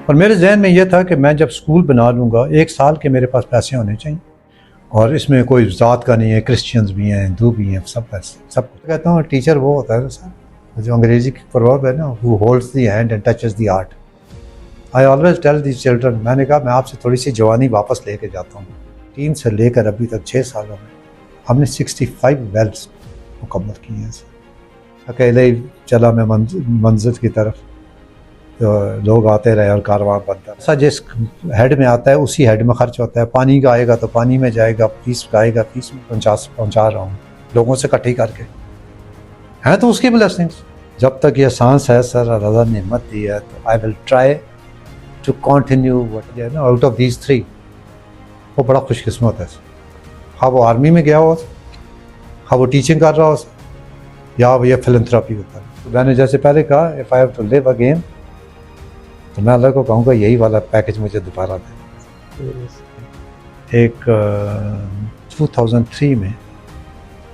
और मेरे जहन में यह था कि मैं जब स्कूल बना लूँगा 1 साल के मेरे पास पैसे होने चाहिए, और इसमें कोई ज़ात का नहीं है, क्रिश्चियंस भी हैं, हिंदू भी हैं, सब पैसे सब। कहता हूँ टीचर वो होता है सर जो अंग्रेजी की प्रवर्ब है ना, who holds the hand and touches the heart. I always tell the children, मैंने कहा मैं आपसे थोड़ी सी जवानी वापस लेके जाता हूँ। 3 से लेकर अभी तक 6 सालों में हमने 65 वेल्स मुकम्मल किए हैं सर। अकेले ही चला मैं मंजिल की तरफ, तो लोग आते रहे और कारवां बनता है। ऐसा जिस हेड में आता है उसी हेड में खर्च होता है। पानी का आएगा तो पानी में जाएगा, फीस का आएगा फीस में पहुँचा रहा हूँ लोगों से इकट्ठी करके, हैं तो उसकी ब्लेसिंग्स। जब तक ये सांस है सर, अल्लाह ने हिम्मत दी है, तो I will try to continue what है ना आउट ऑफ दीज 3। वो बड़ा खुशकिस्मत है। हाँ वो आर्मी में गया हो, हाँ वो टीचिंग कर रहा हो, या वो ये फिलंथ्रॉपी होता है। तो मैंने जैसे पहले कहा, if I have to live again, तो मैं अल्लाह को कहूँगा यही वाला पैकेज मुझे दोबारा दे। एक 2003 में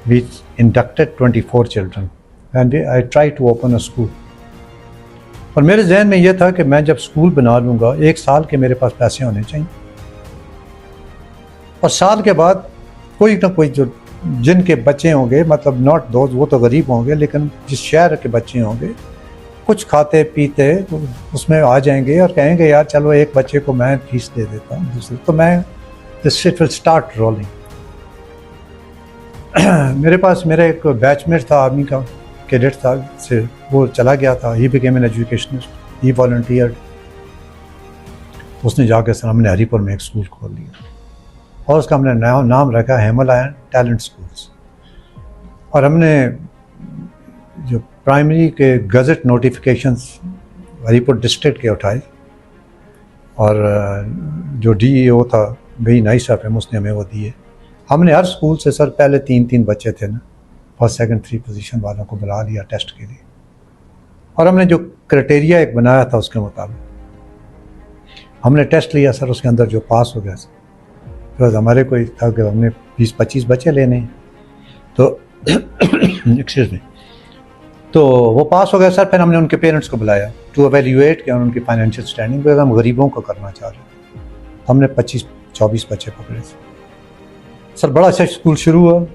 we inducted 24 children and I try to open a school. और मेरे जहन में यह था कि मैं जब स्कूल बना लूँगा 1 साल के मेरे पास पैसे होने चाहिए, और साल के बाद कोई ना कोई जो जिनके बच्चे होंगे, मतलब नॉट दोज, वो तो गरीब होंगे, लेकिन जिस शहर के बच्चे होंगे कुछ खाते पीते तो उसमें आ जाएंगे और कहेंगे यार चलो एक बच्चे को मैं फीस दे देता हूँ दूसरे, तो मैं this shit will start rolling. मेरे पास मेरा एक बैचमेट था आर्मी का, कैडेट था, से वो चला गया था, he became an educationist, he volunteered. उसने जाकर सर हमने हरीपुर में एक स्कूल खोल लिया और उसका हमने नाम रखा हिमालयन टैलेंट स्कूल्स। और हमने जो प्राइमरी के गज़ट नोटिफिकेशंस हरीपुर डिस्ट्रिक्ट के उठाए, और जो DEO था गई नाई साहब है, उसने हमें वो दिए। हमने हर स्कूल से सर पहले 3-3 बच्चे थे ना, फर्स्ट सेकंड 3 पोजीशन वालों को बुला लिया टेस्ट के लिए, और हमने जो क्राइटेरिया एक बनाया था उसके मुताबिक हमने टेस्ट लिया सर। उसके अंदर जो पास हो गया सर, फिर हमारे कोई था कि हमने 20-25 बच्चे लेने हैं, तो एक्सक्यूज मी, तो वो पास हो गया सर। फिर हमने उनके पेरेंट्स को बुलाया टू एवेल्यूएट कि उनकी फाइनेंशियल स्टैंडिंग, बिकॉज हम गरीबों को करना चाह रहे हैं। हमने 25-24 बच्चे पकड़े सर। बड़ा अच्छा स्कूल शुरू हुआ,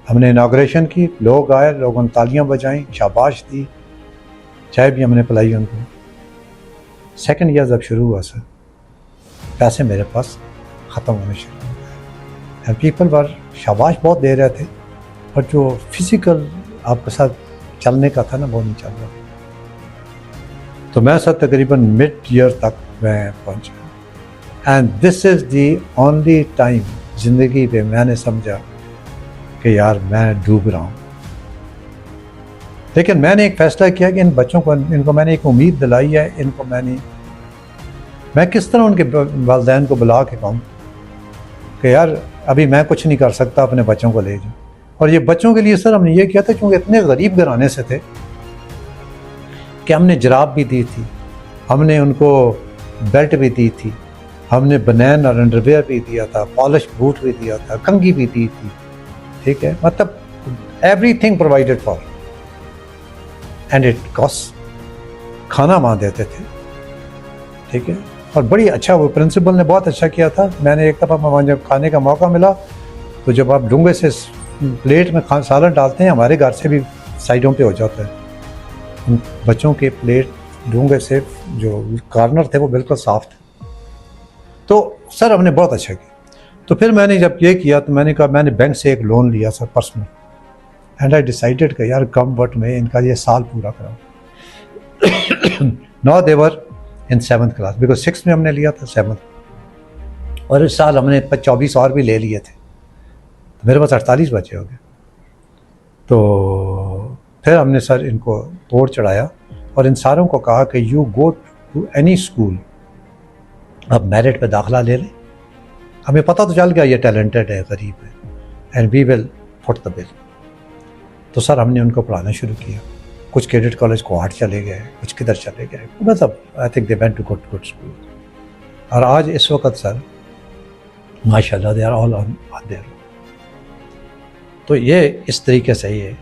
हमने इनाग्रेशन की, लोग आए, लोगों ने तालियां बजाई, शाबाश दी, चाय भी हमने पिलाई उनको। सेकंड ईयर जब शुरू हुआ सर, पैसे मेरे पास ख़त्म होने शुरू हो गए, एंड पीपल वर शाबाश बहुत दे रहे थे, पर जो फिज़िकल आपके साथ चलने का था ना वो नहीं चल रहा। तो मैं सर तकरीबन मिड ईयर तक मैं पहुंचा, and this is the only time ज़िंदगी पे मैंने समझा कि यार मैं डूब रहा हूँ। लेकिन मैंने एक फ़ैसला किया कि इन बच्चों को, इनको मैंने एक उम्मीद दिलाई है, इनको मैं किस तरह उनके वालिदैन को बुला के कहूँ कि यार अभी मैं कुछ नहीं कर सकता, अपने बच्चों को ले जाओ। और ये बच्चों के लिए सर हमने ये किया था, क्योंकि इतने गरीब घराने से थे कि हमने जराब भी दी थी, हमने उनको बेल्ट भी दी थी, हमने बनैन और अंडरवेयर भी दिया था, पॉलिश बूट भी दिया था, कंघी भी दी थी, ठीक है, मतलब everything provided for, and it cost. खाना वहाँ देते थे, ठीक है, और बड़ी अच्छा, वो प्रिंसिपल ने बहुत अच्छा किया था। मैंने एक दफ़ा वहाँ जब खाने का मौका मिला, तो जब आप डूंगे से प्लेट में सालन डालते हैं, हमारे घर से भी साइडों पे हो जाता है, बच्चों के प्लेट डूंगे से जो कॉर्नर थे वो बिल्कुल साफ थे। तो सर हमने बहुत अच्छा किया। तो फिर मैंने जब ये किया तो मैंने कहा, मैंने बैंक से एक लोन लिया sir personal, and I decided कि यार कम वक्त में इनका ये साल पूरा कराऊँ। Now they were in 7th class, because 6th में हमने लिया था 7th, और इस साल हमने 24 और भी ले लिए थे, तो मेरे पास 48 बच्चे हो गए। तो फिर हमने सर इनको बोर्ड चढ़ाया और इन सारों को कहा कि you go to any school, अब मेरिट पे दाखिला ले लें, हमें पता तो चल गया ये टैलेंटेड है, गरीब है, and we will foot the bill. तो सर हमने उनको पढ़ाना शुरू किया। कुछ कैडेट कॉलेज कोहाट चले गए, कुछ किधर चले गए, मतलब I think they went to good school. और आज इस वक्त सर माशाल्लाह they are all on there. तो ये इस तरीके से ही है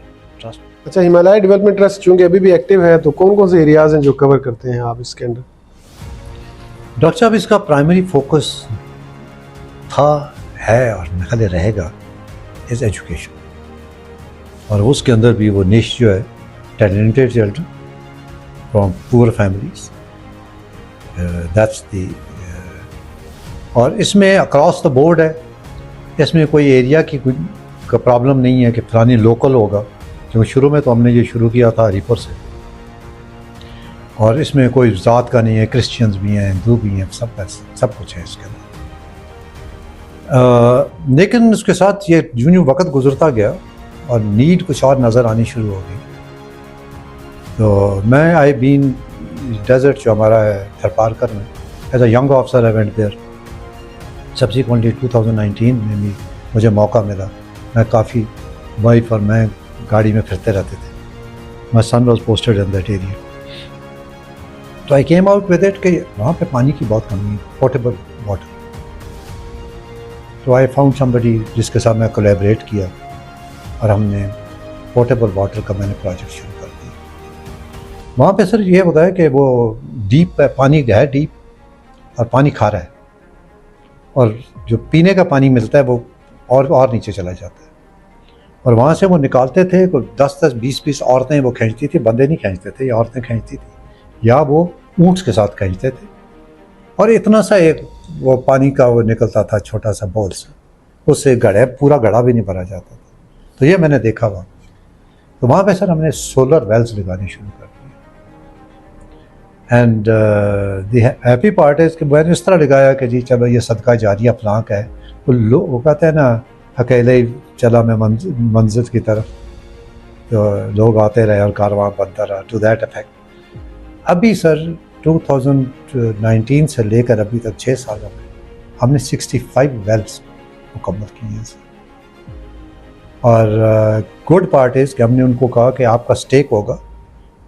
ट्रस्ट। अच्छा, हिमालय डेवलपमेंट ट्रस्ट चूँकि अभी भी एक्टिव है, तो कौन कौन से एरियाज़ हैं जो कवर करते हैं आप इसके अंदर? डॉक्टर साहब, इसका प्राइमरी फोकस था, है और मेरे ख्याल रहेगा इज़ एजुकेशन, और उसके अंदर भी वो निश जो है talented children from poor families, that's the. और इसमें अक्रॉस द बोर्ड है, इसमें कोई एरिया की कोई प्रॉब्लम नहीं है कि फलानी लोकल होगा, क्योंकि शुरू में तो हमने ये शुरू किया था हरीपुर से, और इसमें कोई ज़ात का नहीं है, क्रिश्चियंस भी हैं, हिंदू भी हैं, सब कुछ है इसके अंदर। लेकिन उसके साथ ये यूँ यूँ वक्त गुजरता गया और नीड कुछ और नज़र आनी शुरू हो गई। तो मैं आई बीन डेजर्ट जो हमारा है थरपारकर में, as a young officer I went there. Subsequently 2019 में भी मुझे मौका मिला, मैं काफ़ी वाइफ और मैं गाड़ी में फिरते रहते थे। My son was posted in that area, तो I came out with it कि वहाँ पे पानी की बहुत कमी है, पोर्टेबल वाटर। तो आई फाउंड समबडी जिसके साथ मैं कोलैबोरेट किया और हमने पोर्टेबल वाटर का मैंने प्रोजेक्ट शुरू कर दिया। वहाँ पे सर ये होता है कि वो डीप है, पानी है डीप और पानी खारा है, और जो पीने का पानी मिलता है वो और नीचे चला जाता है। और वहाँ से वो निकालते थे, कोई 10-10, 20-20 औरतें वो खींचती थी, बंदे नहीं खींचते थे, या औरतें खींचती थी, या वो ऊँट्स के साथ खींचते थे। और इतना सा एक वो पानी का वो निकलता था छोटा सा बोल से, उससे पूरा घड़ा भी नहीं भरा जाता था। तो ये मैंने देखा वहाँ। तो वहाँ पे सर हमने सोलर वेल्स लगाने शुरू कर दिए। And the happy part is कि मैंने इस तरह लगाया कि जी चलो ये सदका जारिया फलां का है। तो वो कहते हैं ना, अकेले ही चला मैं मंजिल की तरफ, तो लोग आते रहे और कारवां बनता रहा, टू दैट इफेक्ट। अभी सर 2019 से लेकर अभी तक 6 साल में हमने 65 वेल्स मुकम्मल किए हैं सर। और गुड पार्ट इज़ कि हमने उनको कहा कि आपका स्टेक होगा,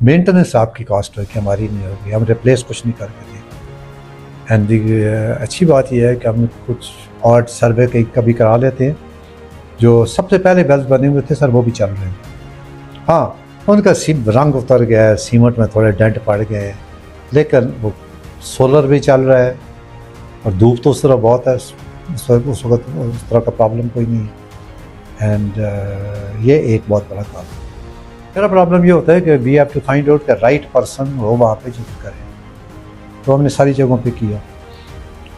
मेंटेनेंस आपकी कॉस्ट होगी, हमारी नहीं होगी, हम रिप्लेस कुछ नहीं करके देंगे। एंड अच्छी बात यह है कि हम कुछ और सर्वे कभी करा लेते हैं। जो सबसे पहले वेल्स बने हुए थे सर वो भी चल रहे हैं। हाँ, उनका रंग उतर गया है, सीमेंट में थोड़े डेंट पड़ गए हैं, लेकिन वो सोलर भी चल रहा है और धूप तो उस तरह बहुत है, उस वक्त उस तरह का प्रॉब्लम कोई नहीं है। एंड ये एक बहुत बड़ा काम है। मेरा प्रॉब्लम ये होता है कि we have to find out कि राइट पर्सन हो वहाँ पे जो करें। तो हमने सारी जगहों पे किया।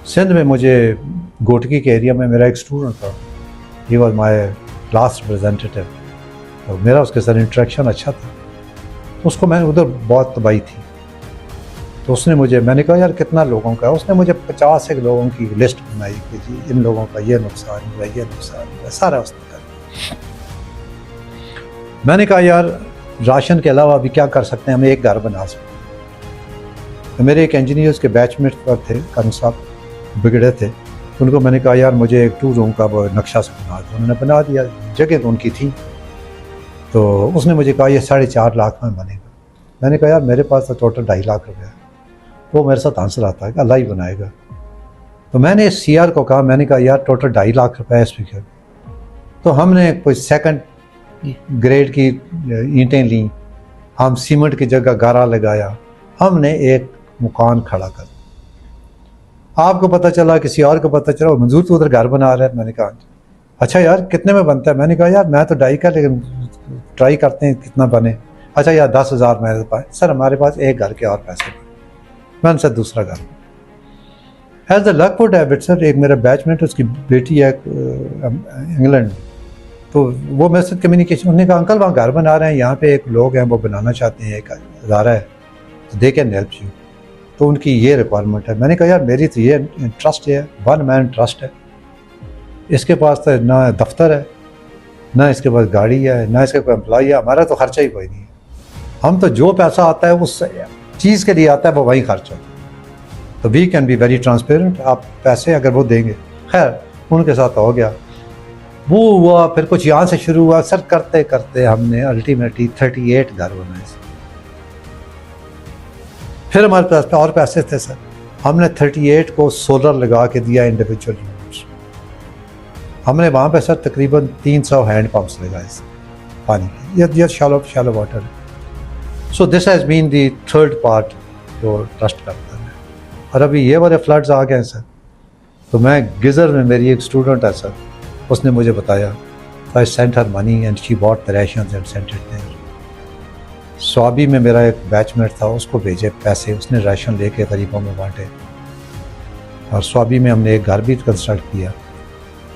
सिंध में मुझे गोटकी के एरिया में मेरा एक स्टूडेंट था, he was my class representative, तो मेरा उसके साथ इंटरेक्शन अच्छा था। उसको मैंने उधर बहुत तबाही थी, तो उसने मुझे, मैंने कहा यार कितना लोगों का है, उसने मुझे 50 एक लोगों की लिस्ट बनाई कि जी इन लोगों का ये नुकसान हुआ, ये नुकसान हुआ, सारा उसने कर। मैंने कहा यार राशन के अलावा अभी क्या कर सकते हैं, हम एक घर बना सकते हैं। तो मेरे एक इंजीनियर्स के बैचमेट पर थे, करण साहब बिगड़े थे, उनको मैंने कहा यार मुझे एक 2 रूम का वो नक्शा से बना दो। उन्होंने बना दिया, जगह तो उनकी थी। तो उसने मुझे कहा ये 4.5 लाख में बनेगा। मैंने कहा यार मेरे पास तो टोटल 2.5 लाख रुपये है। वो मेरे साथ आंसर आता है कि अल्लाह ही बनाएगा। तो मैंने CR को कहा, मैंने कहा यार टोटल 2.5 लाख रुपये है इस फिगर। तो हमने कोई सेकंड ग्रेड की ईंटें ली, हम सीमेंट की जगह गारा लगाया, हमने एक मकान खड़ा कर। आपको पता चला, किसी और को पता चला, मंजूर तो उधर घर बना रहा है। मैंने कहा अच्छा यार कितने में बनता है? मैंने कहा यार मैं तो 2.5 का, लेकिन ट्राई करते हैं कितना बने। अच्छा यार 10,000 मेरे पास। सर हमारे पास एक घर के और पैसे बने। मैंने सर दूसरा घर। As the luck would have it sir, एक मेरा बैचमेट, उसकी बेटी है इंग्लैंड, तो वो मेरे साथ कम्युनिकेशन, उन्होंने कहा अंकल वहाँ घर बना रहे हैं, यहाँ पे एक लोग हैं वो बनाना चाहते हैं, एक अदारा है, तो दे कैन हेल्प यू। तो उनकी ये रिक्वायरमेंट है। मैंने कहा यार मेरी तो ये ट्रस्ट है, 1 मैन ट्रस्ट है, इसके पास तो ना दफ्तर है, ना इसके पास गाड़ी है, ना इसके कोई एम्प्लॉई है, हमारा तो खर्चा ही कोई नहीं है। हम तो जो पैसा आता है उस चीज़ के लिए आता है, वो वही खर्च होता है। तो we can be very transparent. आप पैसे अगर वो देंगे, खैर उनके साथ हो गया, वो हुआ, फिर कुछ यहाँ से शुरू हुआ सर, करते करते हमने अल्टीमेटली 38 घर बनाए। फिर हमारे पास और पैसे थे सर, हमने 38 को सोलर लगा के दिया इंडिविजुअल यूनिट्स। हमने वहाँ पे सर तकरीबन 300 हैंड पंप्स लगाए पानी के, ये शैलो वाटर है। So this has been the third part जो ट्रस्ट करता है। और अभी ये वाले फ्लड्स आ गए हैं सर। तो मैं गिज़र में मेरी एक स्टूडेंट है सर, उसने मुझे बताया, I sent her money and she bought the rations and sent it there. Swabi में मेरा एक बैचमेट था, उसको भेजे पैसे, उसने राशन लेके गरीबों में बांटे। और स्वाबी में हमने एक घर भी कंस्ट्रक्ट किया।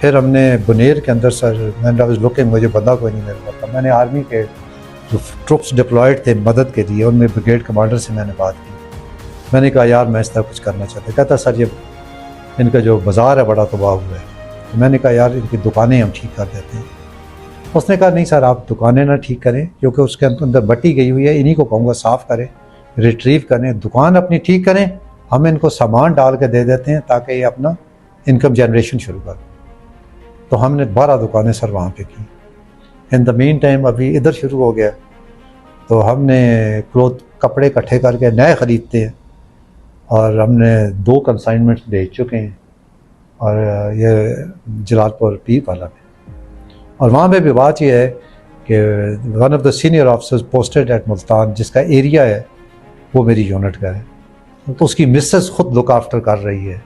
फिर हमने बुनेर के अंदर सर, मैंने वाज लुकिंग, मुझे बंदा कोई नहीं मिल रहा था। मैंने आर्मी के जो ट्रुप्स डिप्लॉयड थे मदद के लिए, उनमें ब्रिगेड कमांडर से मैंने बात की। मैंने कहा यार मैं इस तरह कुछ करना चाहता। कहता सर ये इनका जो बाज़ार है बड़ा तबाह हुआ है। तो मैंने कहा यार इनकी दुकानें हम ठीक कर देते हैं। उसने कहा नहीं सर आप दुकानें ना ठीक करें, क्योंकि उसके अंदर बट्टी गई हुई है, इन्हीं को कहूँगा साफ़ करें, रिट्रीव करें, दुकान अपनी ठीक करें, हम इनको सामान डाल के दे देते हैं ताकि ये अपना इनकम जनरेशन शुरू करें। तो हमने 12 दुकानें सर वहाँ पे की। इन द मीन टाइम अभी इधर शुरू हो गया, तो हमने कपड़े इकट्ठे करके नए ख़रीदते हैं, और हमने 2 कंसाइनमेंट भेज चुके हैं, और ये जलालपुर पीर वाला में। और वहाँ पे भी बात यह है कि one of the senior officers posted at Multan, जिसका एरिया है वो मेरी यूनिट का है, तो उसकी मिसेस खुद लुक आफ्टर कर रही है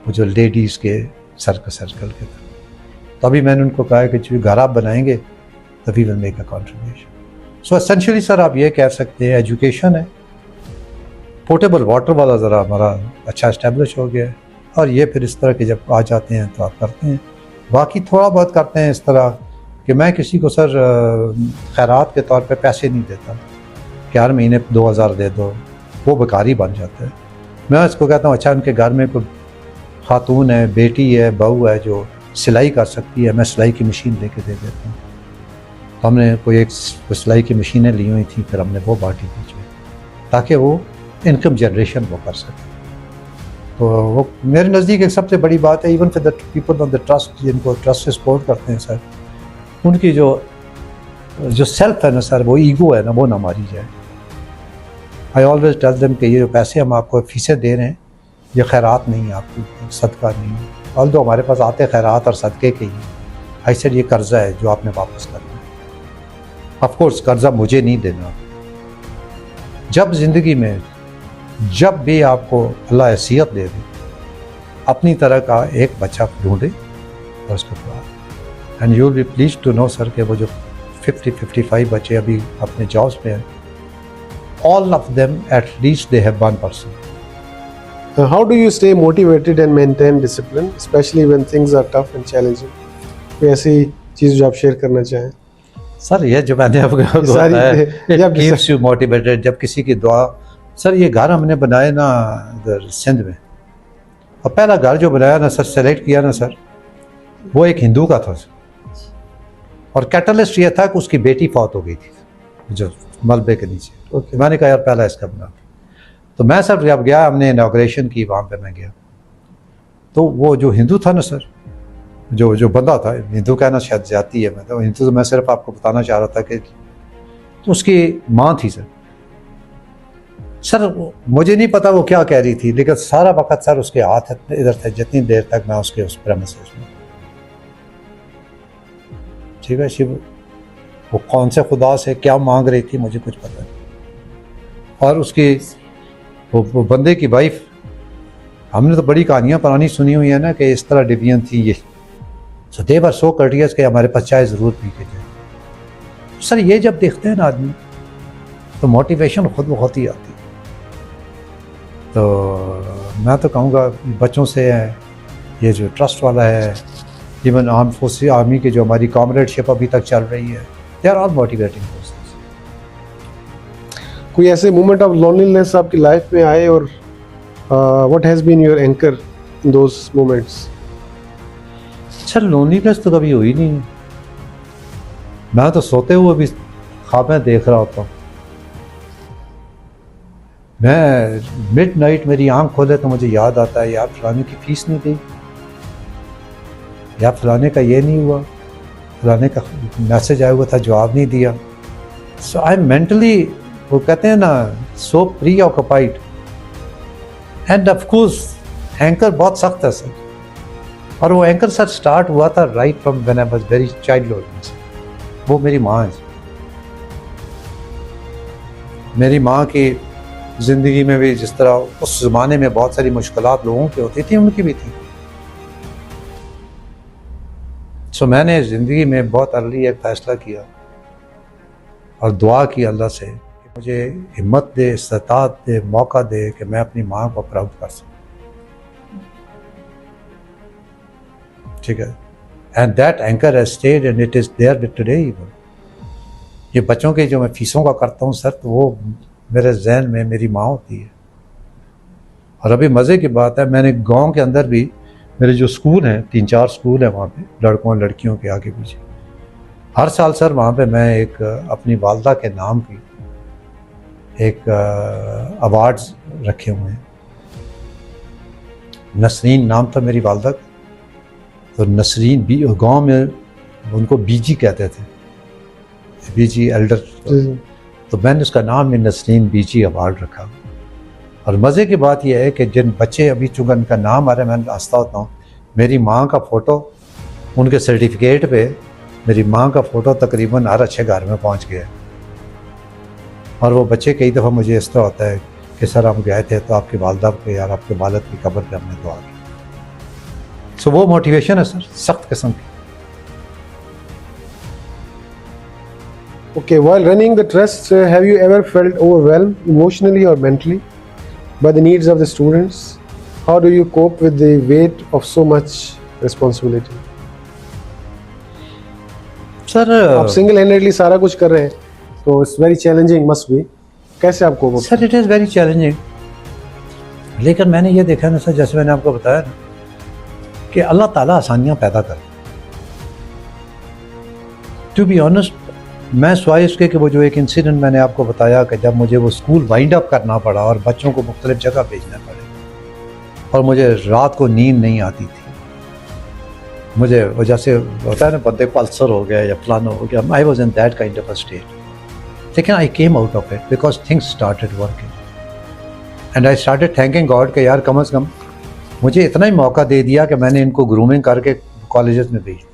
वो जो लेडीज़ के सर्कल के तरफ। तभी मैंने उनको कहा कि जो घर आप बनाएंगे तभी will make a contribution. So essentially sir आप ये कह सकते हैं एजुकेशन है, पोर्टेबल वाटर वाला ज़रा हमारा अच्छा इस्टेब्लिश हो गया है, और ये फिर इस तरह के जब आ जाते हैं तो आप करते हैं। बाकी थोड़ा बहुत करते हैं इस तरह कि मैं किसी को सर खैरात के तौर पे पैसे नहीं देता कि हर महीने 2000 दे दो, वो बेकारी बन जाता है। मैं इसको कहता हूँ अच्छा उनके घर में कोई खातून है, बेटी है, बहू है जो सिलाई कर सकती है, मैं सिलाई की मशीन लेके दे देता हूँ। तो हमने कोई एक सिलाई की मशीनें ली हुई थी, फिर हमने वो बांटी बीच में ताकि वो इनकम जनरेशन वो कर सके। तो वो मेरे नज़दीक एक सबसे बड़ी बात है, even for the people on the trust, जिनको ट्रस्ट से सपोर्ट करते हैं सर, उनकी जो सेल्फ है ना सर, वो ईगो है ना, वो ना मारी जाए। आई ऑलवेज टेल देम कि ये जो पैसे हम आपको फीसें दे रहे हैं ये खैरात नहीं है, आपकी सदका नहीं है। ऑल दो हमारे पास आते खैरात और सदक़े के ही, आई सेड ये कर्जा है जो आपने वापस करना है। ऑफ कोर्स कर्जा मुझे नहीं देना। जब ज़िंदगी में जब भी आपको अल्लाह हैसियत दे दे, अपनी तरह का एक बच्चा ढूंढे और उसको पढ़ा। And you will be pleased to know sir कि वो जो 50-55 बच्चे अभी अपने जॉब्स में हैं, all of them at least they have one person. How do you stay motivated and maintain discipline, especially when things are tough and challenging? कोई ऐसी चीज़ जो आप शेयर करना चाहें? सर ये जो मैंने आपको बताया है, it keeps you motivated। जब किसी की दुआ, सर ये घर हमने बनाए ना इधर सिंध में, और पहला घर जो बनाया ना सर, सेलेक्ट किया ना सर, वो एक हिंदू का था सर। और कैटलिस्ट ये था कि उसकी बेटी फौत हो गई थी जो मलबे के नीचे। Okay. मैंने कहा यार पहला इसका बना। तो मैं सर जब गया, हमने इनाग्रेशन की, वहाँ पे मैं गया, तो वो जो हिंदू था ना सर, जो बंदा था, हिंदू कहना शायद जाती है, मैं तो हिंदू, तो मैं सिर्फ आपको बताना चाह रहा था कि तो उसकी माँ थी सर मुझे नहीं पता वो क्या कह रही थी, लेकिन सारा वक्त सर उसके हाथ इधर थे जितनी देर तक मैं उसके उस प्रेमिसेस में। ठीक है शिव, वो कौन से खुदा से क्या मांग रही थी मुझे कुछ पता नहीं। और उसकी वो बंदे की वाइफ, हमने तो बड़ी कहानियाँ पुरानी सुनी हुई है ना कि इस तरह डिवियन थी ये। सो दे वर सो कर्टियस कि हमारे पास चाय ज़रूर पी के जाए। सर ये जब देखते हैं ना आदमी तो मोटिवेशन खुद ब खुद ही आती है। तो मैं तो कहूँगा बच्चों से ये जो ट्रस्ट वाला है, इवन आर्म फोर्सेस आर्मी की जो हमारी कॉमरेडशिप अभी तक चल रही है, they are all motivating forces. कोई ऐसे मोमेंट ऑफ लोनलीनेस आपकी लाइफ में आए, और what has been your anchor in those moments? Sir loneliness तो कभी हुई नहीं। मैं तो सोते हुए भी ख्वाबें देख रहा होता हूँ। मैं मिड नाइट मेरी आंख खोले तो मुझे याद आता है यार फलाने की फीस नहीं दी, या फलाने का ये नहीं हुआ, फलाने का मैसेज आया हुआ था जवाब नहीं दिया। सो आई एम मेंटली, वो कहते हैं ना, सो pre occupied. End of course anchor बहुत सख्त है सर, और वो एंकर सर स्टार्ट हुआ था right from when I was very childhood. वो मेरी माँ है। मेरी माँ की ज़िंदगी में भी जिस तरह उस ज़माने में बहुत सारी मुश्किलात लोगों की होती थी, उनकी भी थी। सो मैंने ज़िंदगी में बहुत अर्ली एक फ़ैसला किया और दुआ की अल्लाह से कि मुझे हिम्मत दे, इस्तात दे, मौका दे कि मैं अपनी माँ को प्राउड कर सकूँ। ठीक है, and that anchor has stayed and it is there with today even. ये बच्चों के जो मैं फीसों का करता हूँ सर, तो वो मेरे जहन में मेरी माँ होती है। और अभी मज़े की बात है, मैंने गांव के अंदर भी मेरे जो स्कूल हैं, 3-4 स्कूल हैं वहाँ पे, लड़कों और लड़कियों के आगे पीछे, हर साल सर वहाँ पे मैं एक अपनी वालदा के नाम की एक अवार्ड्स रखे हुए हैं। नसरीन नाम था मेरी वालदा का, तो नसरीन भी गांव में उनको बीजी कहते थे, बीजी एल्डर, तो मैंने उसका नाम में नसरीन बीजी अवार्ड रखा। और मज़े की बात यह है कि जिन बच्चे अभी चूँकि उनका नाम आ रहा है, मैं हंसता होता हूँ, मेरी माँ का फ़ोटो उनके सर्टिफिकेट पे, मेरी माँ का फ़ोटो तकरीबन हर अच्छे घर में पहुँच गया। और वो बच्चे कई दफ़ा मुझे इस तरह होता है कि सर हम गए थे तो आपकी वालदा पे या आपके वालिद की कब्र पे हमने दुआ की। सो वो मोटिवेशन है सर, सख्त किस्म की। Okay, while running the trust, have you ever felt overwhelmed emotionally or mentally by the needs of the students? How do you cope with the weight of so much responsibility? Sir आप single handedly सारा कुछ कर रहे हैं, तो it's very challenging must be. कैसे आप cope? Sir it is very challenging, लेकिन मैंने ये देखा ना सर, जैसे मैंने आपको बताया ना कि अल्लाह ताला आसानियाँ पैदा कर। टू बी ऑनेस्ट, मैं स्वाय इसके कि वो जो एक इंसिडेंट मैंने आपको बताया कि जब मुझे वो स्कूल वाइंड अप करना पड़ा और बच्चों को मुख्तलिफ जगह भेजना पड़े और मुझे रात को नींद नहीं आती थी, मुझे वो जैसे होता है ना बंदे को अल्सर हो गया या फलाना हो गया, I was in that kind of a state. लेकिन I came out of it because things started working and I started thanking God कि यार कम से कम मुझे इतना ही मौका दे दिया कि मैंने इनको ग्रूमिंग करके कॉलेजेस में भेज दिया।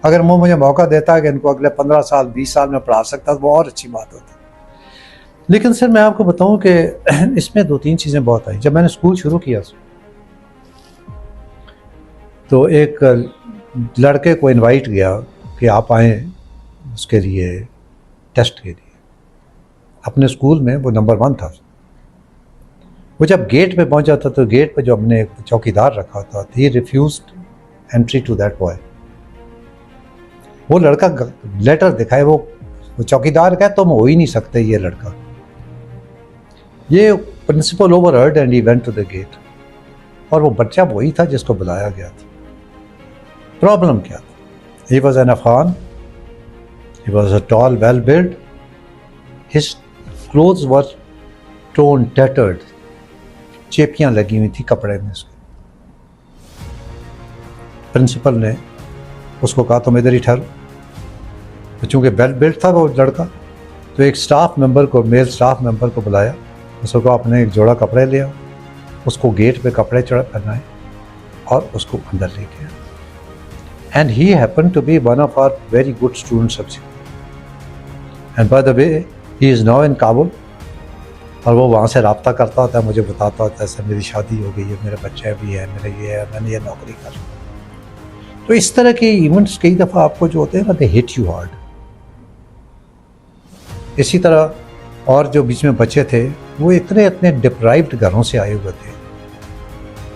अगर वो मुझे मौका देता कि इनको अगले 15 साल 20 साल में पढ़ा सकता तो वो और अच्छी बात होती। लेकिन सर मैं आपको बताऊं कि इसमें 2-3 चीज़ें बहुत आई। जब मैंने स्कूल शुरू किया तो एक लड़के को इनवाइट किया कि आप आएँ उसके लिए टेस्ट के लिए। अपने स्कूल में वो नंबर 1 था। वो जब गेट पे पहुंचा था तो गेट पे जो हमने एक चौकीदार रखा था, he refused entry to that boy. वो लड़का लेटर दिखाए, वो चौकीदार कहे तुम हो ही नहीं सकते ये लड़का। ये principal overheard and he went to the gate. और वो बच्चा वही था जिसको बुलाया गया था। प्रॉब्लम क्या था? He was an Afghan, he was a tall well build, his clothes were torn tattered, चेपियां लगी हुई थी कपड़े में उसके। प्रिंसिपल ने उसको कहा तुम इधर ही ठहरो। तो चूँकि वेल बिल्ड था वो लड़का, तो एक स्टाफ मेंबर को, मेल स्टाफ मेंबर को बुलाया, उसको कहा अपने एक जोड़ा कपड़े ले आओ। उसको गेट पे कपड़े पहनाए और उसको अंदर ले गया। And he happen to be one of our very good student subject. And by the way he is now in Kabul. और वो वहाँ से रब्ता करता होता है, मुझे बताता होता है सर मेरी शादी हो गई है, मेरे बच्चे भी है, मेरा ये है, मैंने ये नौकरी कर। तो इस तरह के इवेंट्स कई दफ़ा आपको जो होते हैं ना, दे हिट यू हार्ड। इसी तरह और जो बीच में बच्चे थे वो इतने डिप्राइव्ड घरों से आए हुए थे।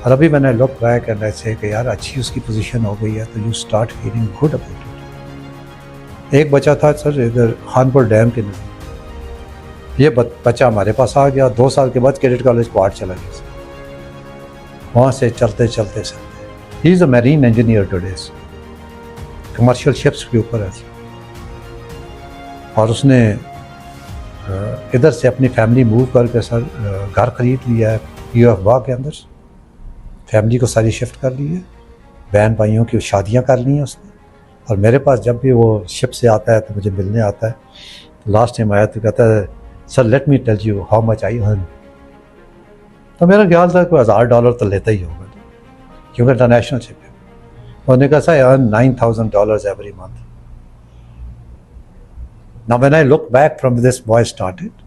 और अभी मैंने लुक बैक एंड आई से कि यार अच्छी उसकी पोजीशन हो गई है, तो you start feeling good about it. एक बच्चा था सर इधर खानपुर डैम के नज़दीक। ये बच्चा हमारे पास आ गया, 2 साल के बाद कैडेट कॉलेज क्वाड चला गया। वहाँ से चलते चलते sir he is a marine engineer today, commercial ships के ऊपर है। और उसने इधर से अपनी फैमिली मूव करके सर घर खरीद लिया है यूएफबा के अंदर। फैमिली को सारी शिफ्ट कर ली है, बहन भाइयों की शादियां कर ली हैं उसने। और मेरे पास जब भी वो शिप से आता है तो मुझे मिलने आता है। तो लास्ट टाइम आया तो कहता है sir let me tell you how much I earn. तो मेरा ख्याल था कोई $1000 तो लेता ही होगा, क्योंकि इंटरनेशनल शिप है। उन्होंने कहा sir earn $9000 every month. Now when I look back from this boy started,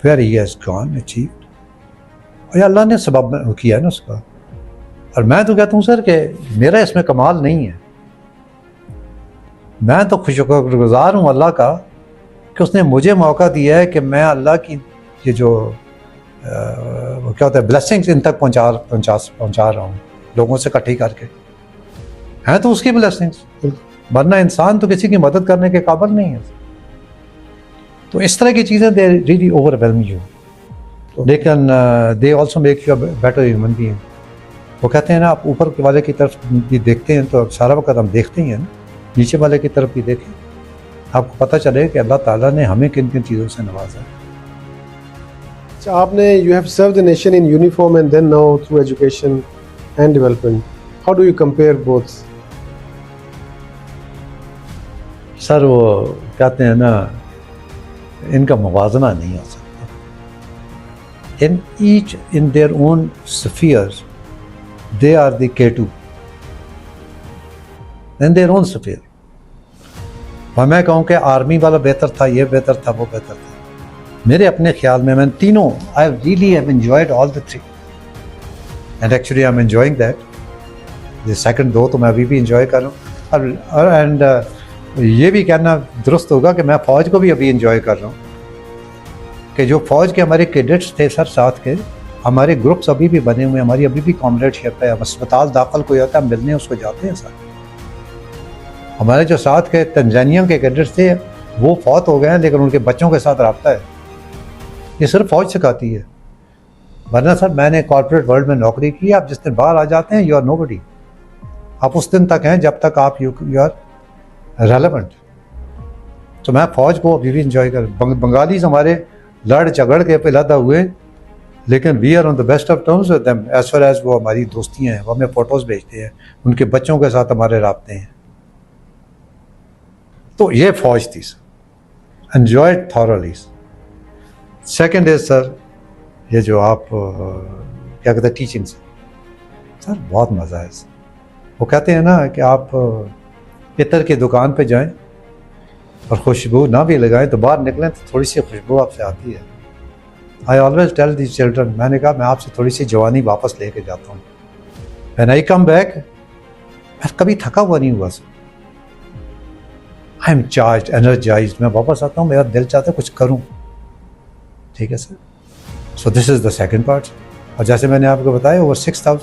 where he has gone achieved, और ये अल्लाह ने सबब किया है ना उसका। और मैं तो कहता हूँ सर कि मेरा इसमें कमाल नहीं है, मैं तो शुक्रगुजार हूँ अल्लाह का कि उसने मुझे मौका दिया है कि मैं अल्लाह की ये जो वो क्या होता है ब्लेसिंग्स इन तक पहुँचा रहा हूँ लोगों से इकट्ठी करके, हैं तो उसकी ब्लेसिंग्स, वरना इंसान तो किसी की मदद करने के काबिल नहीं है। तो इस तरह की चीज़ें दे रियली ओवरवेलम यू, लेकिन they also make you better human being. वो कहते हैं ना, आप ऊपर वाले की तरफ भी देखते हैं तो सारा वक्त हम देखते ही हैं ना, नीचे वाले की तरफ भी देखें, आपको पता चले कि अल्लाह ताला ने हमें किन किन चीज़ों से नवाजा है। अच्छा, आपने you have serve the nation in uniform and then now through education and development, how do you compare both? Sir वो कहते हैं ना, इनका मुवाजना नहीं हो सकता। In each in their own spheres they are the K2 in their own sphere. और मैं कहूँ कि आर्मी वाला बेहतर था, ये बेहतर था, वो बेहतर था, मेरे अपने ख्याल में मैं तीनों I really have enjoyed all the three, and actually I am enjoying that. ये सेकंड दो तो मैं अभी भी इंजॉय कर रहा हूँ, एंड ये भी कहना दुरुस्त होगा कि मैं फ़ौज को भी अभी इंजॉय कर रहा हूँ, कि जो फ़ौज के हमारे कैडेट्स थे सर साथ के, हमारे ग्रुप्स अभी भी बने हुए हैं, हमारी अभी भी कॉमरेडशिप है। अब अस्पताल दाखिल कोई होता है, हम मिलने उसको जाते हैं सर। हमारे जो साथ के तंजानिया के कैडेट्स थे वो फौत हो गए हैं, लेकिन उनके बच्चों के साथ रब्ता है। ये सिर्फ फ़ौज सिखाती है, वरना सर मैंने कॉर्पोरेट वर्ल्ड में नौकरी की। आप जिस दिन बाहर आ जाते हैं यू आर नोबडी, आप उस दिन तक हैं जब तक आप यू आर रेलेवेंट। तो मैं फ़ौज को अभी भी इंजॉय कर, बंगालीज हमारे लड़ झगड़ के पैदा हुए, लेकिन we are on the best of terms with them as far as वो हमारी दोस्तियाँ हैं, वो हमें फ़ोटोज़ भेजते हैं, उनके बच्चों के साथ हमारे राब्ते हैं। तो ये फ़ौज थी sir, enjoyed thoroughly. Second is sir ये जो आप क्या कहते हैं टीचिंग सर, बहुत मज़ा है सर। वो कहते हैं ना कि आप इत्र की दुकान पे जाएं और खुशबू ना भी लगाएं तो बाहर निकलें तो थोड़ी सी खुशबू आपसे आती है। I always tell these children, मैंने कहा मैं आपसे थोड़ी सी जवानी वापस लेके जाता हूँ। व्हेन आई कम बैक, मैं कभी थका हुआ नहीं हुआ sir, I am charge energize. मैं वापस आता हूँ, मेरा दिल चाहता है कुछ करूँ। ठीक है sir, so this is the second part. और जैसे मैंने आपको बताया ओवर 6000,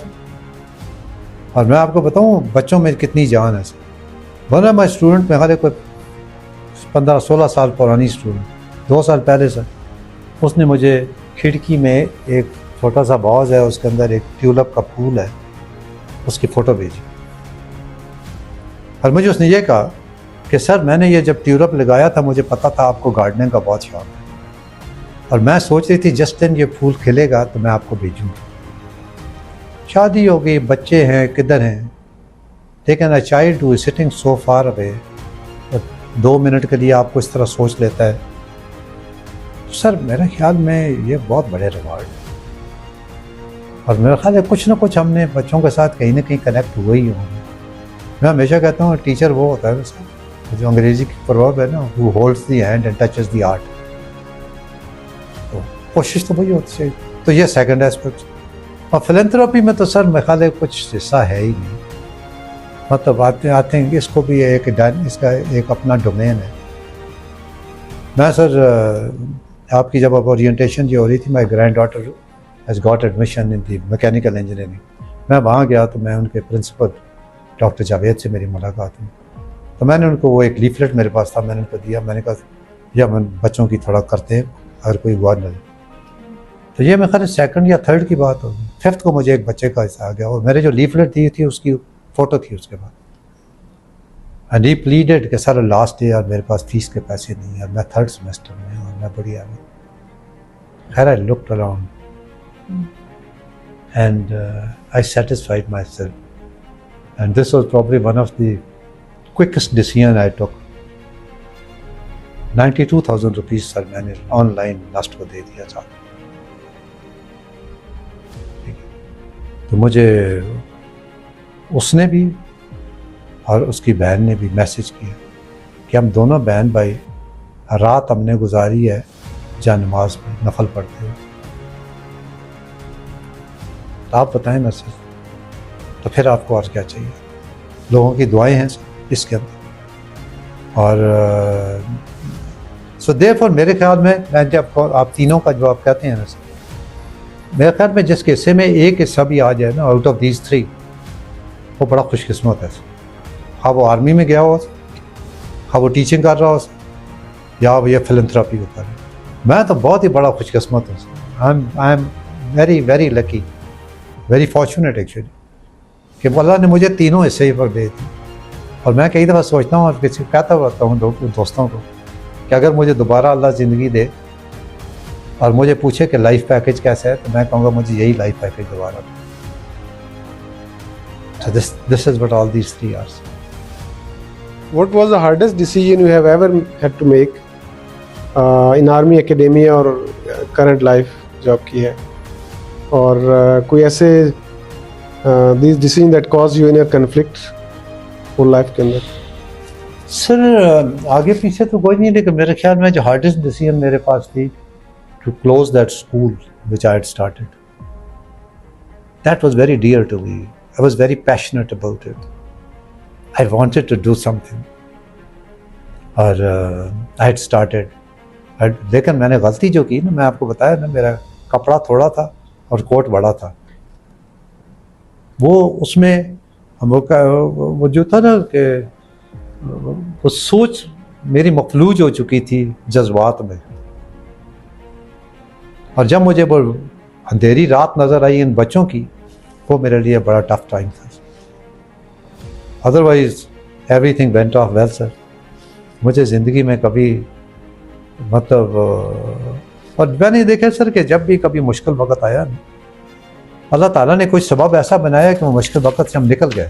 और मैं आपको बताऊँ बच्चों में कितनी जान है sir. One of my student, मेरे कोई 15-16 साल पुरानी स्टूडेंट, 2 साल पहले सर, उसने मुझे खिड़की में एक छोटा सा बॉक्स है, उसके अंदर एक ट्यूलिप का फूल है, उसकी फ़ोटो भेजी। और मुझे उसने ये कहा कि सर मैंने ये जब ट्यूलिप लगाया था मुझे पता था आपको गार्डनिंग का बहुत शौक है, और मैं सोच रही थी जिस दिन ये फूल खिलेगा तो मैं आपको भेजूँगी। शादी हो गई, बच्चे हैं, किधर हैं, लेकिन a child who is sitting so far away, 2 minute के लिए आपको इस तरह सोच लेता है, तो सर मेरे ख्याल में ये बहुत बड़े रिवार्ड है। और मेरा ख्याल है कुछ ना कुछ हमने बच्चों के साथ कहीं ना कहीं कनेक्ट हुए ही होंगे। मैं हमेशा कहता हूँ टीचर वो होता है सर, जो अंग्रेजी की प्रभाव है ना, who holds the hand and touches the art. तो कोशिश तो वही होती है। तो ये सेकंड एस्पेक्ट। और फिलैंथ्रोपी में तो सर मेरे ख्याल है कुछ हिस्सा है ही नहीं, मतलब आते हैं इसको भी इसका एक अपना डोमेन है। मैं सर आपकी जब ओरिएंटेशन जो हो रही थी, my grand daughter has got admission in the mechanical engineering, मैं वहाँ गया तो मैं उनके प्रिंसिपल डॉक्टर जावेद से मेरी मुलाकात हुई, तो मैंने उनको वो एक लीफलेट मेरे पास था, मैंने उनको दिया, मैंने कहा या हम बच्चों की थोड़ा करते हैं अगर कोई हुआ न। तो ये मेरे ख्याल सेकंड या थर्ड की बात होगी। फिफ्थ को मुझे एक बच्चे का हिस्सा आ गया, और मेरे जो लीफलेट दी थी उसकी फ़ोटो थी उसके बाद। एंड ही प्लीडेड कि सर लास्ट ईयर मेरे पास फीस के पैसे नहीं है, और मैं 3rd सेमेस्टर में हूँ, और मैं बड़ी आगे। खैर I looked around and I satisfied my self, and this was probably one of the quickest decision I took. 92,000 rupees sir मैंने ऑनलाइन लास्ट को दे दिया था। तो मुझे उसने भी और उसकी बहन ने भी मैसेज किया कि हम दोनों बहन भाई रात हमने गुजारी है जहाँ नमाज में नफल पढ़ते हो। तो आप बताएं ना सर, तो फिर आपको और क्या चाहिए? लोगों की दुआएं हैं सर इसके अंदर। और सो देयरफॉर मेरे ख्याल में, मैं जब आप तीनों का जवाब कहते हैं ना सर, मेरे ख्याल में जिस किस्से में एक हिस्सा भी आ जाए ना आउट ऑफ दीज 3, वो बड़ा खुशकिस्मत है सर। हाँ वो आर्मी में गया हो, हाँ वो टीचिंग कर रहा हो, या वो ये फिलंथ्रॉपी को कर रहा है। मैं तो बहुत ही बड़ा खुशकिस्मत हूँ सर। I am very very lucky, very fortunate actually, कि अल्लाह ने मुझे तीनों हिस्से ही पर दे दी। और मैं कई दफ़ा सोचता हूँ और किसी कहता रहता हूँ दोस्तों को कि अगर मुझे दोबारा अल्लाह ज़िंदगी दे और मुझे पूछे कि लाइफ पैकेज कैसा है, तो मैं कहूँगा मुझे यही लाइफ पैकेज दोबारा दे। So this is what all these 3 are. What was the hardest decision you have ever had to make in army, academia और current life जो आपकी है? और कोई ऐसे these decisions that caused you in your conflict full life के अंदर? Sir आगे पीछे तो कोई नहीं, लेकिन मेरे ख्याल में जो हार्डेस्ट डिसीजन मेरे पास थी to close that school which I had started. That was very dear to me. I was very passionate about it. I wanted to do something. और I had started. लेकिन मैंने गलती जो की ना, मैं आपको बताया ना, मेरा कपड़ा थोड़ा था और कोट बड़ा था। वो उसमें वो जो था ना कि वो सोच मेरी मफलूज हो चुकी थी जज्बात में। और जब मुझे वो अंधेरी रात नज़र आई इन बच्चों की, वो मेरे लिए बड़ा टफ टाइम था। Otherwise everything went of well sir. मुझे ज़िंदगी में कभी मतलब और मैंने देखा सर कि जब भी कभी मुश्किल वक्त आया ना, अल्लाह ताला ने कोई सबब ऐसा बनाया कि वो मुश्किल वक्त से हम निकल गए।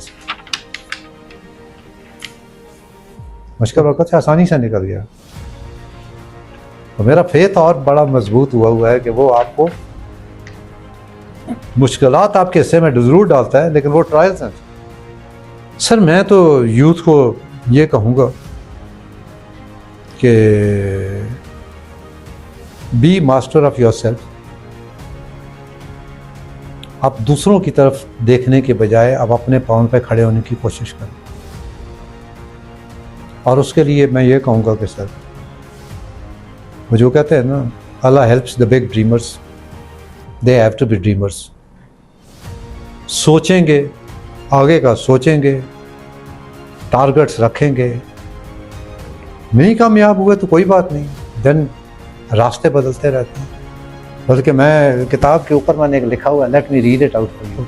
मुश्किल वक्त से आसानी से निकल गया। तो मेरा फेथ और बड़ा मजबूत हुआ है कि वो आपको मुश्किलात आपके हिस्से में जरूर डालता है, लेकिन वो ट्रायल्स हैं। सर मैं तो यूथ को ये कहूँगा कि be master of yourself. आप दूसरों की तरफ देखने के बजाय आप अपने पाँव पे खड़े होने की कोशिश करें। और उसके लिए मैं ये कहूँगा कि सर वो जो कहते हैं ना, अल्लाह helps the big dreamers, they have to be dreamers. सोचेंगे, आगे का सोचेंगे, टारगेट्स रखेंगे, नहीं कामयाब हुए तो कोई बात नहीं, देन रास्ते बदलते रहते हैं। बल्कि मैं किताब के ऊपर मैंने एक लिखा हुआ है, let me read it out for you.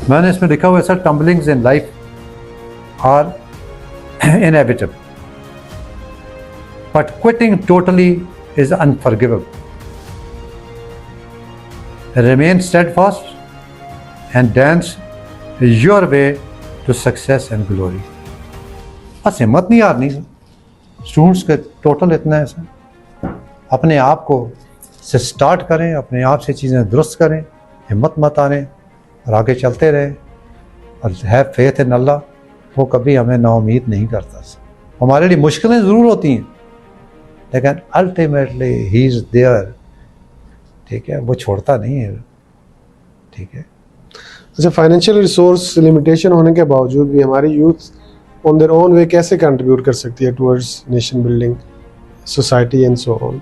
मैंने इसमें लिखा हुआ है sir, tumblings in life are inevitable but quitting totally is unforgivable. Remain steadfast and dance your way to success and glory. बस हिम्मत नहीं हारनी स्टूडेंट्स के टोटल इतना है सर। अपने आप को से स्टार्ट करें, अपने आप से चीज़ें दुरुस्त करें, हिम्मत मत हारें और आगे चलते रहें। और हैव फेथ इन अल्लाह, वो कभी हमें नाउमीद नहीं करता। हमारे लिए मुश्किलें ज़रूर होती हैं, लेकिन अल्टीमेटली ही इज़ देयर। ठीक है, वो छोड़ता नहीं है। ठीक है। अच्छा, फाइनेंशियल रिसोर्स लिमिटेशन होने के बावजूद भी हमारी youth on their own way कैसे कंट्रीब्यूट कर सकती है towards nation building, society and so on,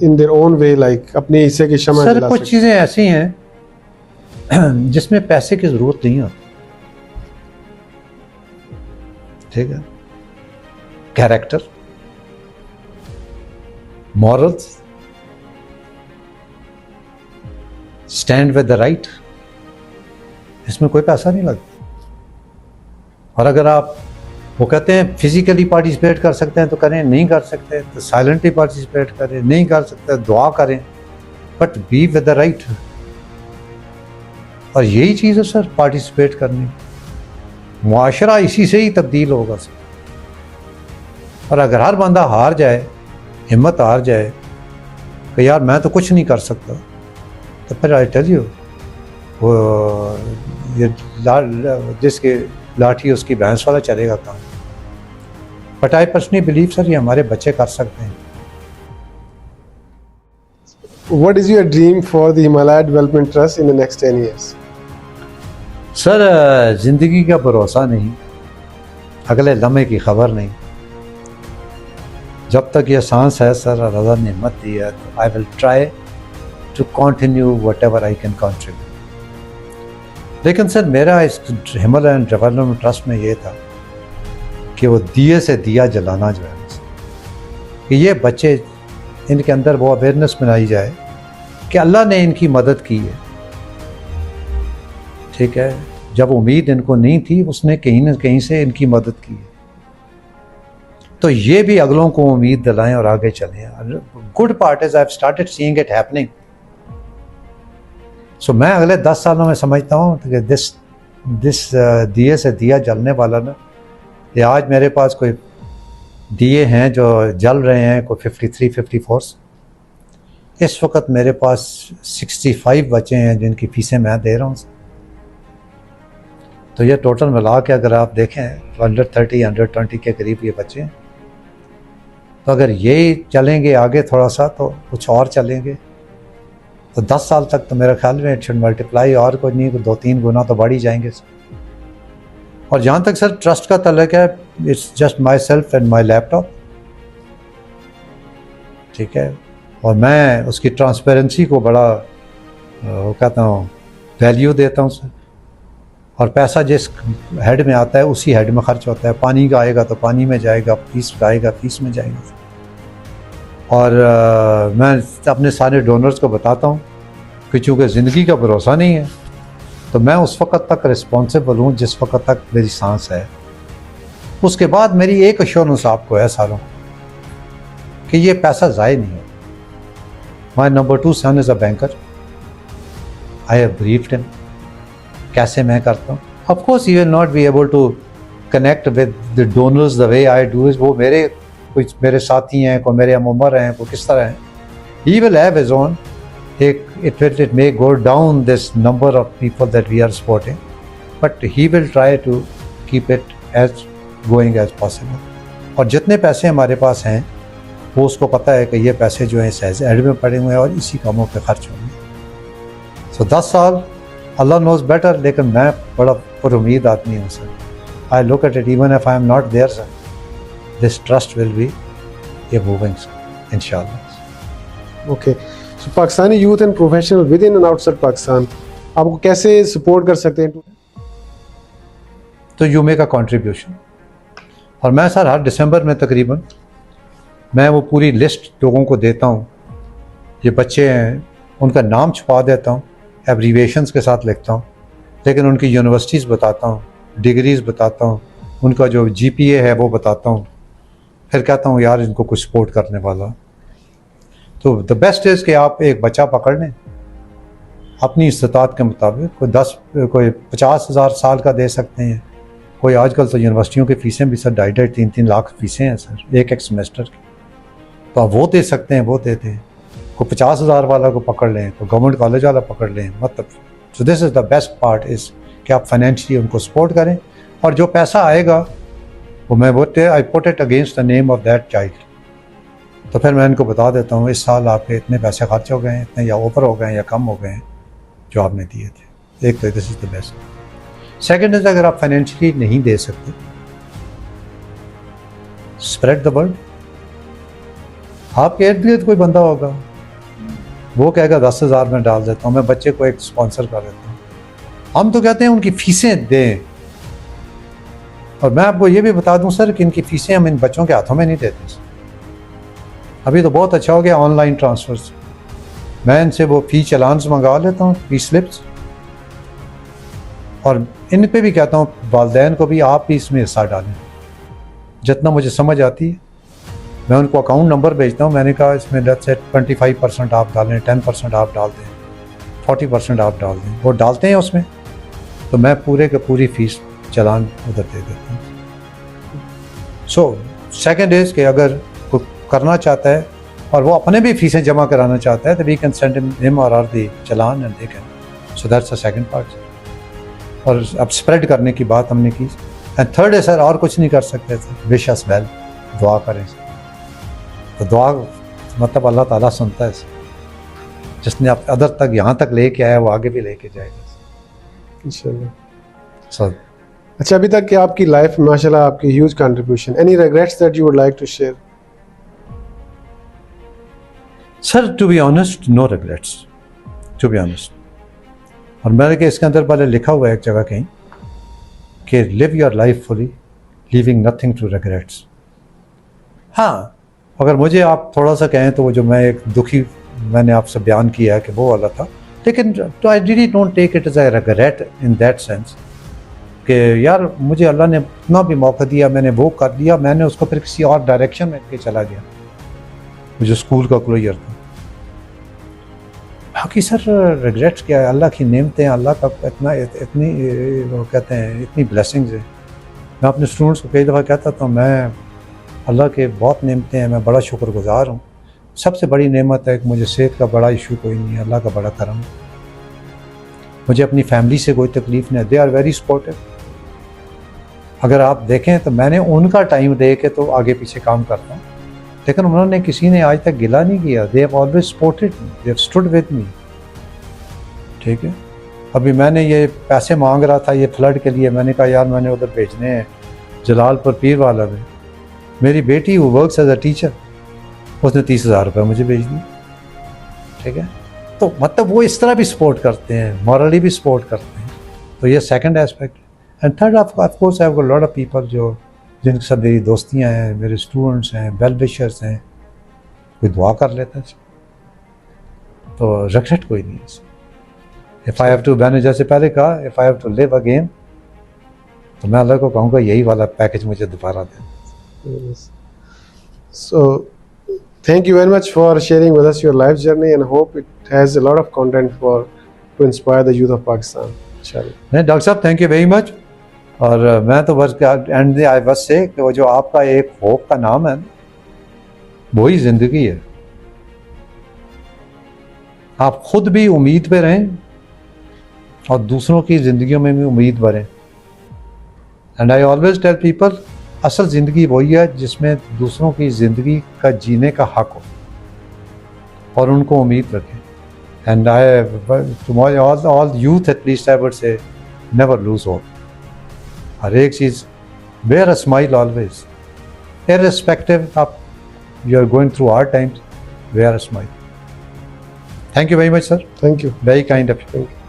in their own way, like अपने हिस्से की शमा जला सकते? सर कुछ चीज़ें ऐसी हैं जिसमें पैसे की ज़रूरत नहीं होती। ठीक है, character, morals, stand with the right, इसमें कोई पैसा नहीं लगता। और अगर आप वो कहते हैं फिजिकली पार्टिसिपेट कर सकते हैं तो करें, नहीं कर सकते तो साइलेंटली पार्टिसिपेट करें, नहीं कर सकते दुआ करें, but be with the right. और यही चीज़ है सर पार्टिसिपेट करनी। मुआशरा इसी से ही तब्दील होगा सर। और अगर हर बंदा हार जाए, हिम्मत हार जाए कि यार मैं तो कुछ नहीं कर सकता, तो फिर आई टेल यू वो ये जिसके लाठी उसकी भैंस वाला चलेगा काम। But I personally believe sir ये हमारे बच्चे कर सकते हैं। what is your dream for the Himalaya Development Trust in the next 10 years? Sir ज़िंदगी का भरोसा नहीं, अगले लम्हे की खबर नहीं। जब तक ये सांस है सर और अल्लाह ने हिम्मत दी है तो I will try to continue whatever I can contribute. लेकिन सर मेरा इस हिमालयन डेवलपमेंट ट्रस्ट में ये था कि वो दिए से दिया जलाना जो है कि ये बच्चे, इनके अंदर वो अवेयरनेस बनाई जाए कि अल्लाह ने इनकी मदद की है, ठीक है। जब उम्मीद इनको नहीं थी उसने कहीं ना कहीं से इनकी मदद की है, तो ये भी अगलों को उम्मीद दिलाएं और आगे चलें। Good part is I have started seeing it happening. So मैं अगले 10 सालों में समझता हूँ कि दिस दिए से दिया जलने वाला ना, ये आज मेरे पास कोई दिए हैं जो जल रहे हैं, कोई 53-54। इस वक्त मेरे पास 65 बच्चे हैं जिनकी फीसें मैं दे रहा हूँ। तो ये टोटल मिला के अगर आप देखें तो 130-120 के करीब ये बच्चे हैं। तो अगर यही चलेंगे आगे थोड़ा सा तो कुछ और चलेंगे तो 10 साल तक तो मेरे ख्याल में इट शुड मल्टीप्लाई, और कोई नहीं 2-3 गुना तो बढ़ ही जाएंगे। और जहाँ तक सर ट्रस्ट का तल्लुक है, it's just my self and my laptop, ठीक है। और मैं उसकी ट्रांसपेरेंसी को बड़ा कहता हूँ वैल्यू देता हूँ सर। और पैसा जिस हेड में आता है उसी हेड में खर्च होता है। पानी का आएगा तो पानी में जाएगा, फीस का आएगा फीस में जाएगा। और मैं अपने सारे डोनर्स को बताता हूँ कि चूँकि ज़िंदगी का भरोसा नहीं है तो मैं उस वक़्त तक रिस्पॉन्सिबल हूँ जिस वक़्त तक मेरी सांस है। उसके बाद मेरी एक एश्योरेंस आपको है सारों कि ये पैसा ज़ाय नहीं है। My number 2 son is a banker, I have briefed him कैसे मैं करता हूँ। Of course he will not be able to connect with the donors the way I do. वो मेरे कुछ मेरे साथी हैं, कोई मेरे हम उम्र हैं, कोई किस तरह हैं। He will have his own, it may go down this number of people that we are supporting, but he will try to keep it as going as possible. और जितने पैसे हमारे पास हैं वो उसको पता है कि ये पैसे जो हैं सहज एड में पड़े हुए हैं और इसी कामों पे खर्च होंगे। सो 10 साल अल्लाह नोज बेटर, लेकिन मैं बड़ा पुरुमीद आदमी हूँ सर। I look at it even if I am not there sir, this trust will be a moving sir इंशाल्लाह। Okay, so Pakistani youth and professional within and outside Pakistan आपको कैसे सपोर्ट कर सकते हैं? तो यू मेक अ कंट्रीब्यूशन। और मैं sir हर दिसंबर में तकरीबन मैं वो पूरी लिस्ट लोगों को देता हूँ। ये बच्चे हैं उनका नाम छुपा देता हूँ, एब्रीवेशंस के साथ लिखता हूँ, लेकिन उनकी यूनिवर्सिटीज़ बताता हूँ, डिग्रीज़ बताता हूँ, उनका जो GPA है वो बताता हूँ। फिर कहता हूँ यार इनको कुछ सपोर्ट करने वाला। तो द बेस्ट इज़ कि आप एक बच्चा पकड़ लें अपनी इस्तात के मुताबिक। कोई 50,000 साल का दे सकते हैं, कोई आजकल तो यूनिवर्सिटियों की फ़ीसें भी सर 2.5-3 लाख फ़ीसें हैं सर एक सेमेस्टर की, तो आप वो दे सकते हैं, वो दे दें। कोई 50,000 वाला को पकड़ लें, कोई गवर्नमेंट कॉलेज वाला पकड़ लें, मतलब so this is the best part is कि आप फाइनेंशियली उनको सपोर्ट करें। और जो पैसा आएगा वो मैं बोलते I put it against the name of that child. तो फिर मैं इनको बता देता हूँ इस साल आपके इतने पैसे खर्च हो गए हैं, इतने या ऊपर हो गए हैं या कम हो गए हैं जो आपने दिए थे। एक तो this is the best. Second is अगर आप फाइनेंशियली नहीं दे सकते, स्प्रेड द वर्ड। आपके इर्द गिर्द कोई बंदा होगा वो कहेगा 10,000 में डाल देता हूँ, मैं बच्चे को एक स्पॉन्सर कर देता हूँ। हम तो कहते हैं उनकी फ़ीसें दें। और मैं आपको ये भी बता दूं सर कि इनकी फ़ीसें हम इन बच्चों के हाथों में नहीं देते। अभी तो बहुत अच्छा हो गया ऑनलाइन ट्रांसफ़र्स। मैं इनसे वो फ़ी चलान्स मंगा लेता हूँ, फ़ी स्लिप्स, और इन पे भी कहता हूँ वालिदैन को भी आप भी इसमें हिस्सा डालें जितना मुझे समझ आती है। मैं उनको अकाउंट नंबर भेजता हूँ, मैंने कहा इसमें लेट्स से 25% आप डालें, 10% आप डाल दें, 40% आप डाल दें। वो डालते हैं उसमें, तो मैं पूरे के पूरी फ़ीस चलान उधर दे देता हूँ। सो सेकेंड इज़ कि अगर कोई करना चाहता है और वो अपने भी फ़ीसें जमा कराना चाहता है तो वी कैन सेंड हिम और are the challan and they can. So that's the second part. और अब स्प्रेड करने की बात हमने की। एंड थर्ड है सर और कुछ नहीं कर सकते थे, विश अस वेल, दुआ करें। तो दुआ मतलब अल्लाह ताला सुनता है। जिसने आप अदर तक यहाँ तक लेके आया वो आगे भी लेके जाएगा इंशाल्लाह। सर। अच्छा, अभी तक की आपकी लाइफ में माशाल्लाह आपकी huge contribution, any regrets that you would like to share? Sir to be honest no regrets, to be honest. और मैंने कि इसके अंदर पहले लिखा हुआ है एक जगह कहीं कि live your life fully living nothing to regrets. हाँ, अगर मुझे आप थोड़ा सा कहें तो वो जो मैं एक दुखी मैंने आपसे बयान किया है कि वो वाला था, लेकिन तो I really don't take it as a regret in that sense कि यार मुझे अल्लाह ने इतना भी मौका दिया, मैंने वो कर दिया, मैंने उसको फिर किसी और डायरेक्शन में लेके चला गया, मुझे स्कूल का क्लोजर था। बाकी सर रिग्रेट्स क्या है, अल्लाह की नेमतें, अल्लाह का इतनी वो कहते हैं इतनी ब्लेसिंग्स है। मैं अपने स्टूडेंट्स को कई दफ़ा कहता था मैं अल्लाह के बहुत नेमतें हैं, मैं बड़ा शुक्रगुजार हूँ। सबसे बड़ी नेमत है कि मुझे सेहत का बड़ा इशू कोई नहीं है, अल्लाह का बड़ा करम है। मुझे अपनी फैमिली से कोई तकलीफ़ नहीं है, दे आर वेरी सपोर्टिव। अगर आप देखें तो मैंने उनका टाइम दे के तो आगे पीछे काम करता हूँ, लेकिन उन्होंने किसी ने आज तक गिला नहीं किया। They have always supported me, they have stood with me. ठीक है, अभी मैंने ये पैसे मांग रहा था ये फ्लड के लिए, मैंने कहा यार मैंने उधर भेजने हैं जलालपुर पीर वाला में। मेरी बेटी वो वर्क्स एज अ टीचर, उसने 30,000 रुपये मुझे भेज दिए। ठीक है, तो मतलब वो इस तरह भी सपोर्ट करते हैं, मॉरली भी सपोर्ट करते हैं। तो ये second aspect. And third of course I have got lot of people जो जिनके साथ मेरी दोस्तियाँ हैं, मेरे स्टूडेंट्स हैं, वेल विशर्स हैं, कोई दुआ कर लेता है। तो रिग्रेट कोई नहीं है। इफ़ आई हैव टू, मैंने जैसे पहले कहा, if I have to live again तो मैं अल्लाह को कहूँगा यही वाला पैकेज मुझे दोबारा दें। So thank you very much for sharing with us your life journey, and hope it has a lot of content to inspire the youth of Pakistan. Inshallah. नहीं डॉक्टर साहब, थैंक यू वेरी मच। और मैं तो बस and I बस से कि वो जो आपका एक होप का नाम है वही ज़िंदगी है। आप खुद भी उम्मीद पे रहें और दूसरों की ज़िंदगियों में भी उम्मीद भरें। And I always tell people असल ज़िंदगी वही है जिसमें दूसरों की ज़िंदगी का जीने का हक हो और उनको उम्मीद रखें। And I all youth at least I would say never lose hope. हर एक चीज़, wear a smile always, irrespective of you are going through hard times, wear a smile. Thank you very much sir, Thank you. Very kind of you. Thank you.